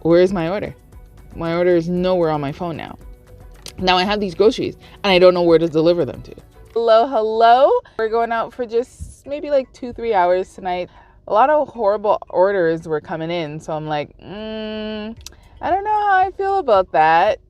Where's my order? My order is nowhere on my phone now. Now I have these groceries and I don't know where to deliver them to. Hello. We're going out for just maybe like 2-3 hours tonight. A lot of horrible orders were coming in. So I'm like, I don't know how I feel about that.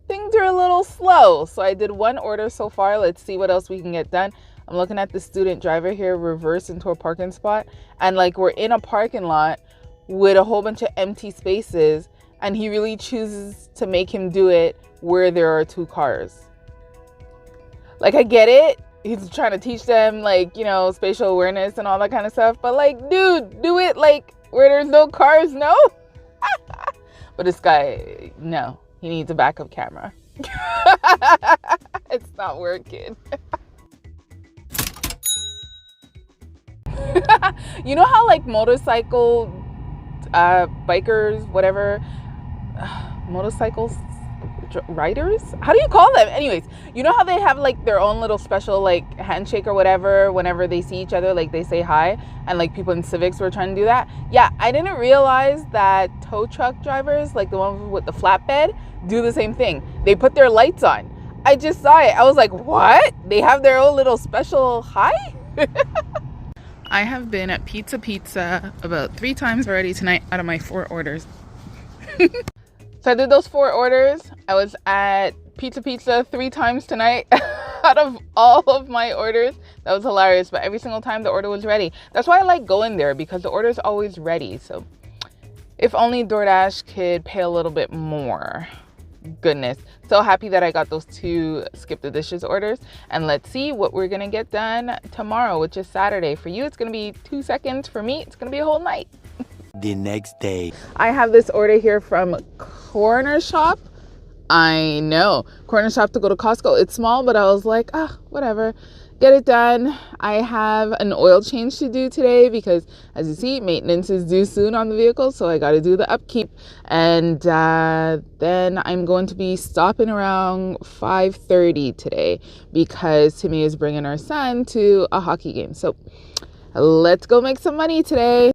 Things are a little slow. So I did one order so far. Let's see what else we can get done. I'm looking at the student driver here reverse into a parking spot. And like we're in a parking lot with a whole bunch of empty spaces. And he really chooses to make him do it where there are 2 cars. Like, I get it. He's trying to teach them, like, you know, spatial awareness and all that kind of stuff. But like, dude, do it like where there's no cars, no? But this guy, no, he needs a backup camera. It's not working. You know how like motorcycle bikers, whatever, motorcycles riders, how do you call them? Anyways, you know how they have like their own little special like handshake or whatever whenever they see each other, like they say hi, and like people in civics were trying to do that. Yeah, I didn't realize that tow truck drivers, like the ones with the flatbed, do the same thing. They put their lights on. I just saw it. I was like, what? They have their own little special hi? I have been at Pizza about 3 times already tonight out of my 4 orders. So I did those 4 orders. I was at Pizza 3 times tonight out of all of my orders. That was hilarious, but every single time the order was ready. That's why I like going there, because the order is always ready. So if only DoorDash could pay a little bit more. Goodness. So happy that I got those 2 Skip the Dishes orders. And let's see what we're going to get done tomorrow, which is Saturday. For you, it's going to be 2 seconds. For me, it's going to be a whole night. The next day. I have this order here from Cornershop. I know. Cornershop to go to Costco. It's small, but I was like, whatever. Get it done. I have an oil change to do today because, as you see, maintenance is due soon on the vehicle. So I got to do the upkeep. And then I'm going to be stopping around 5:30 today because Timmy is bringing our son to a hockey game. So let's go make some money today.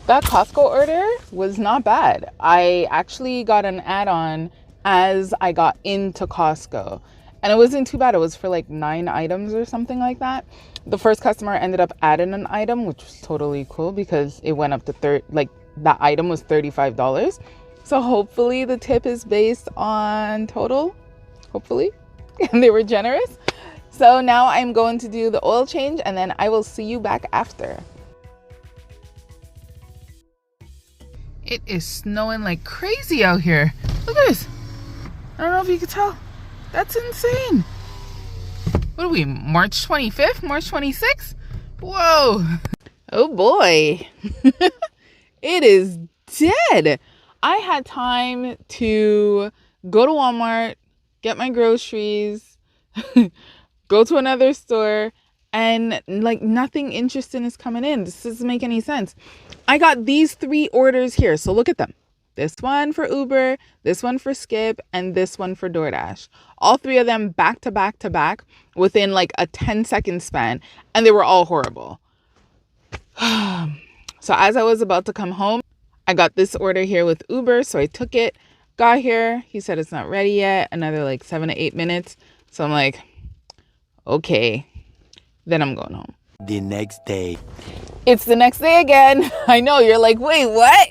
That Costco order was not bad. I actually got an add-on as I got into Costco. And it wasn't too bad. It was for like 9 items or something like that. The first customer ended up adding an item, which was totally cool because it went up to that item was $35. So hopefully the tip is based on total. Hopefully. And they were generous. So now I'm going to do the oil change and then I will see you back after. It is snowing like crazy out here. Look at this. I don't know if you can tell. That's insane. What are we, March 25th? March 26th? Whoa. Oh boy. It is dead. I had time to go to Walmart, get my groceries, go to another store, and like nothing interesting is coming in. This doesn't make any sense. I got these 3 orders here. So look at them. This one for Uber, this one for Skip, and this one for DoorDash. All 3 of them back to back to back within like a 10-second span. And they were all horrible. So as I was about to come home, I got this order here with Uber. So I took it, got here. He said it's not ready yet. Another like 7 to 8 minutes. So I'm like, okay, then I'm going home. The next day. It's the next day again. I know, you're like, wait, what?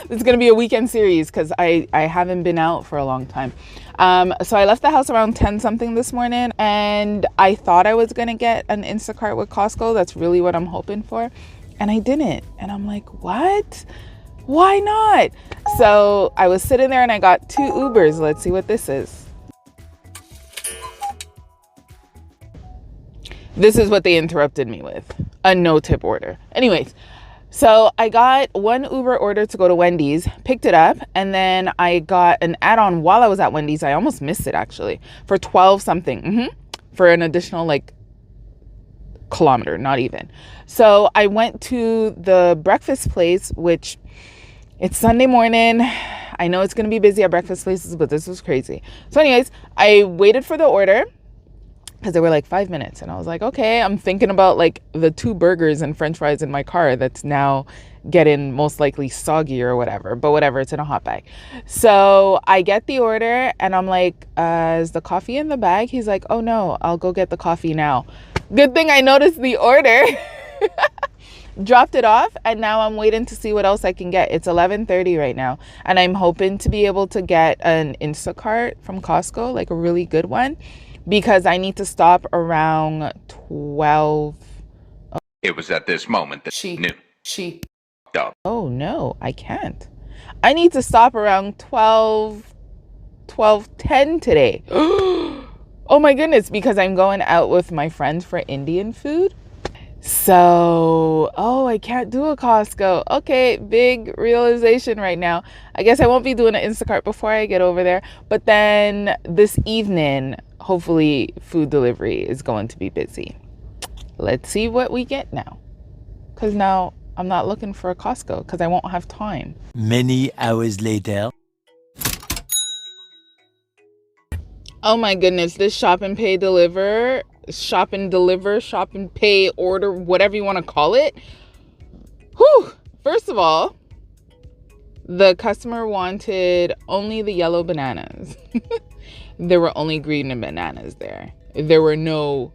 This is going to be a weekend series because I haven't been out for a long time. So I left the house around 10 something this morning and I thought I was going to get an Instacart with Costco. That's really what I'm hoping for. And I didn't. And I'm like, what? Why not? So I was sitting there and I got 2 Ubers. Let's see what this is. This is what they interrupted me with. A no tip order. Anyways, so I got 1 Uber order to go to Wendy's, picked it up, and then I got an add-on while I was at Wendy's. I almost missed it actually, for 12 something, for an additional like kilometer, not even. So I went to the breakfast place, which it's Sunday morning. I know it's going to be busy at breakfast places, but this was crazy. So anyways, I waited for the order. because they were like 5 minutes. And I was like, okay, I'm thinking about like the 2 burgers and french fries in my car that's now getting most likely soggy or whatever, but whatever, it's in a hot bag. So I get the order and I'm like, is the coffee in the bag? He's like, oh no, I'll go get the coffee now. Good thing I noticed the order. Dropped it off, and now I'm waiting to see what else I can get. It's 11:30 right now, and I'm hoping to be able to get an Instacart from Costco, like a really good one, because I need to stop around 12. It was at this moment that She knew. Oh no, I can't. I need to stop around 12:10 today. Oh my goodness, because I'm going out with my friends for Indian food. So, I can't do a Costco. Okay, big realization right now. I guess I won't be doing an Instacart before I get over there. But then this evening, hopefully food delivery is going to be busy. Let's see what we get now. Because now I'm not looking for a Costco because I won't have time. Many hours later. Oh my goodness, this shop and pay deliver, shop and pay order, whatever you want to call it. Whew. First of all, the customer wanted only the yellow bananas. There were only green bananas there. There were no,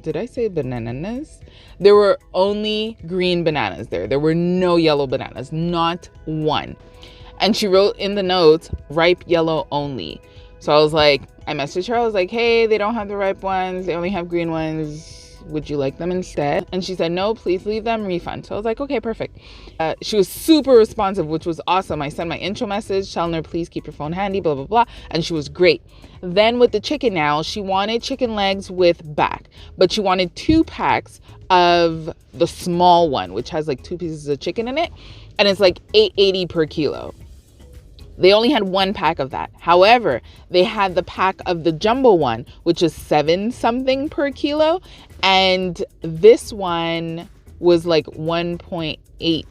did I say bananas? There were only green bananas there. There were no yellow bananas, not one. And she wrote in the notes, ripe yellow only. So I was like, I messaged her. I was like, hey, they don't have the ripe ones. They only have green ones. Would you like them instead? And she said, no, please leave them, refund. So I was like, okay, perfect. She was super responsive, which was awesome. I sent my intro message telling her, please keep your phone handy, blah, blah, blah. And she was great. Then with the chicken now, she wanted chicken legs with back, but she wanted 2 packs of the small one, which has like 2 pieces of chicken in it. And it's like $8.80 per kilo. They only had 1 pack of that. However, they had the pack of the jumbo one, which is 7 something per kilo. And this one was like 1.8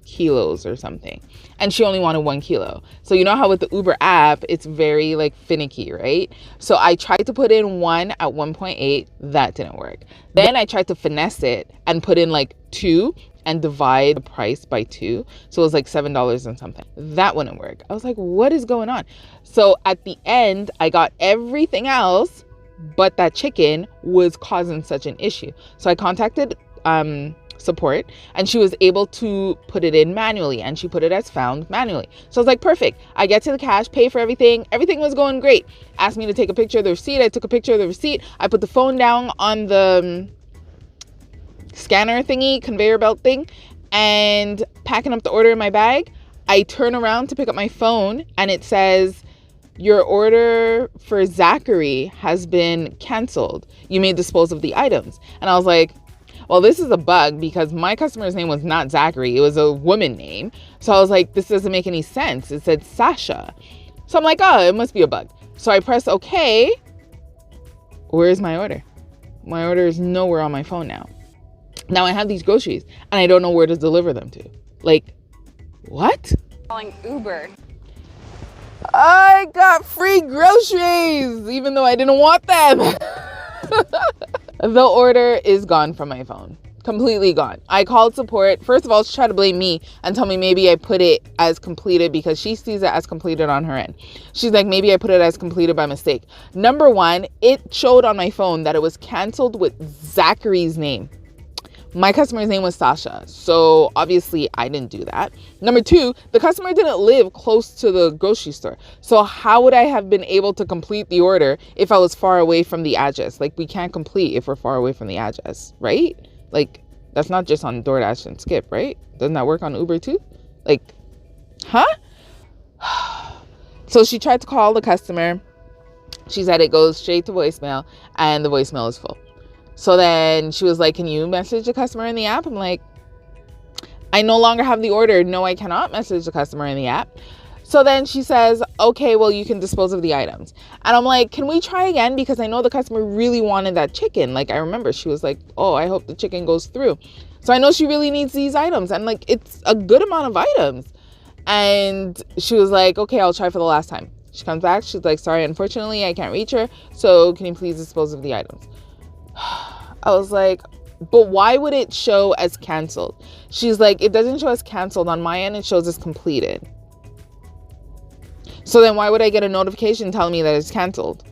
kilos or something. And she only wanted 1 kilo. So you know how with the Uber app, it's very like finicky, right? So I tried to put in 1 at 1.8. That didn't work. Then I tried to finesse it and put in like 2 and divide the price by 2. So it was like $7 and something. That wouldn't work. I was like, what is going on? So at the end, I got everything else, but that chicken was causing such an issue. So I contacted support, and she was able to put it in manually, and she put it as found manually. So I was like, perfect. I get to the cash, pay for everything. Everything was going great. Asked me to take a picture of the receipt. I took a picture of the receipt. I put the phone down on the scanner thingy, conveyor belt thing, and packing up the order in my bag. I turn around to pick up my phone, and it says, your order for Zachary has been canceled. You may dispose of the items. And I was like, well, this is a bug because my customer's name was not Zachary. It was a woman name. So I was like, this doesn't make any sense. It said Sasha. So I'm like, oh, it must be a bug. So I press okay. Where's my order? My order is nowhere on my phone now. Now I have these groceries and I don't know where to deliver them to. Like, what? Calling Uber. I got free groceries, even though I didn't want them. The order is gone from my phone. Completely gone. I called support. First of all, she tried to blame me and tell me maybe I put it as completed because she sees it as completed on her end. She's like, maybe I put it as completed by mistake. Number one, it showed on my phone that it was canceled with Zachary's name. My customer's name was Sasha, so obviously I didn't do that. Number two, the customer didn't live close to the grocery store. So how would I have been able to complete the order if I was far away from the address? Like, we can't complete if we're far away from the address, right? Like, that's not just on DoorDash and Skip, right? Doesn't that work on Uber too? Like, huh? So she tried to call the customer. She said it goes straight to voicemail and the voicemail is full. So then she was like, can you message the customer in the app? I'm like, I no longer have the order. No, I cannot message the customer in the app. So then she says, okay, well, you can dispose of the items. And I'm like, can we try again? Because I know the customer really wanted that chicken. Like, I remember she was like, oh, I hope the chicken goes through. So I know she really needs these items. And like, it's a good amount of items. And she was like, okay, I'll try for the last time. She comes back. She's like, sorry, unfortunately, I can't reach her. So can you please dispose of the items? I was like, but why would it show as canceled? She's like, it doesn't show as canceled on my end. It shows as completed. So then why would I get a notification telling me that it's canceled?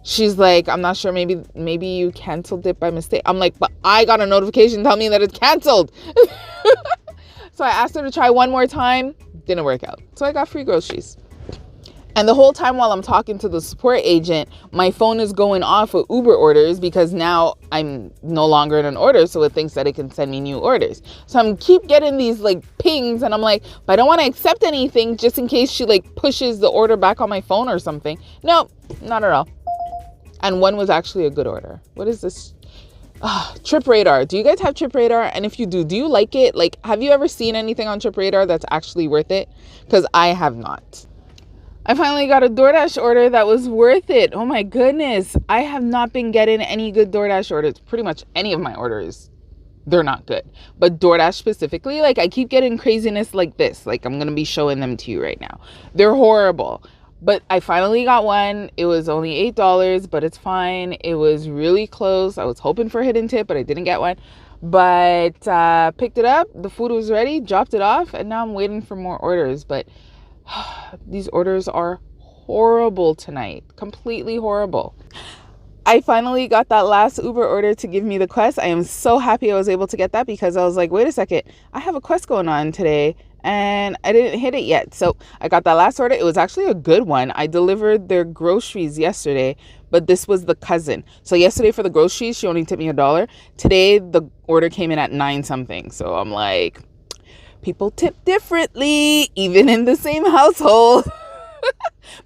She's like, I'm not sure. Maybe you canceled it by mistake. I'm like, but I got a notification telling me that it's canceled. So I asked her to try one more time. Didn't work out. So I got free groceries. And the whole time while I'm talking to the support agent, my phone is going off with Uber orders because now I'm no longer in an order. So it thinks that it can send me new orders. So I'm keep getting these like pings and I'm like, but I don't want to accept anything just in case she like pushes the order back on my phone or something. No, not at all. And one was actually a good order. What is this? Trip Radar. Do you guys have Trip Radar? And if you do you like it? Like, have you ever seen anything on Trip Radar that's actually worth it? Because I have not. I finally got a DoorDash order that was worth it. Oh my goodness. I have not been getting any good DoorDash orders. Pretty much any of my orders, they're not good. But DoorDash specifically, like I keep getting craziness like this. Like I'm going to be showing them to you right now. They're horrible. But I finally got one. It was only $8, but it's fine. It was really close. I was hoping for a hidden tip, but I didn't get one. But picked it up. The food was ready, dropped it off, and now I'm waiting for more orders. But these orders are horrible tonight. Completely horrible. I finally got that last Uber order to give me the quest. I am so happy I was able to get that because I was like, wait a second, I have a quest going on today and I didn't hit it yet. So I got that last order. It was actually a good one. I delivered their groceries yesterday, but this was the cousin. So yesterday for the groceries, she only tipped me $1. Today, the order came in at 9 something. So I'm like, people tip differently, even in the same household.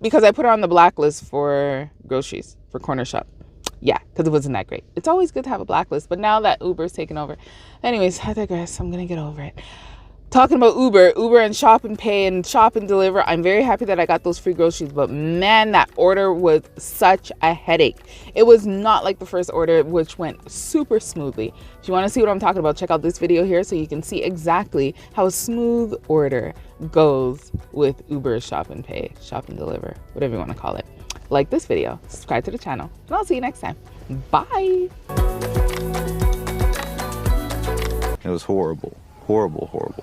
Because I put her on the blacklist for groceries for Cornershop. Yeah, because it wasn't that great. It's always good to have a blacklist, but now that Uber's taken over. Anyways, I digress. I'm going to get over it. Talking about Uber and shop and pay and shop and deliver. I'm very happy that I got those free groceries, but man, that order was such a headache. It was not like the first order, which went super smoothly. If you want to see what I'm talking about, check out this video here so you can see exactly how a smooth order goes with Uber shop and pay, shop and deliver, whatever you want to call it. Like this video, subscribe to the channel, and I'll see you next time. Bye. It was horrible. Horrible, horrible.